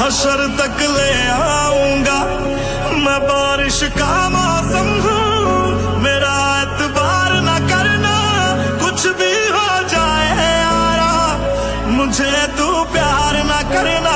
हशर तक ले आऊंगा। मैं बारिश का मौसम हूँ, मेरा एतबार न करना, कुछ भी हो जाए यारा, मुझे तू प्यार न करना।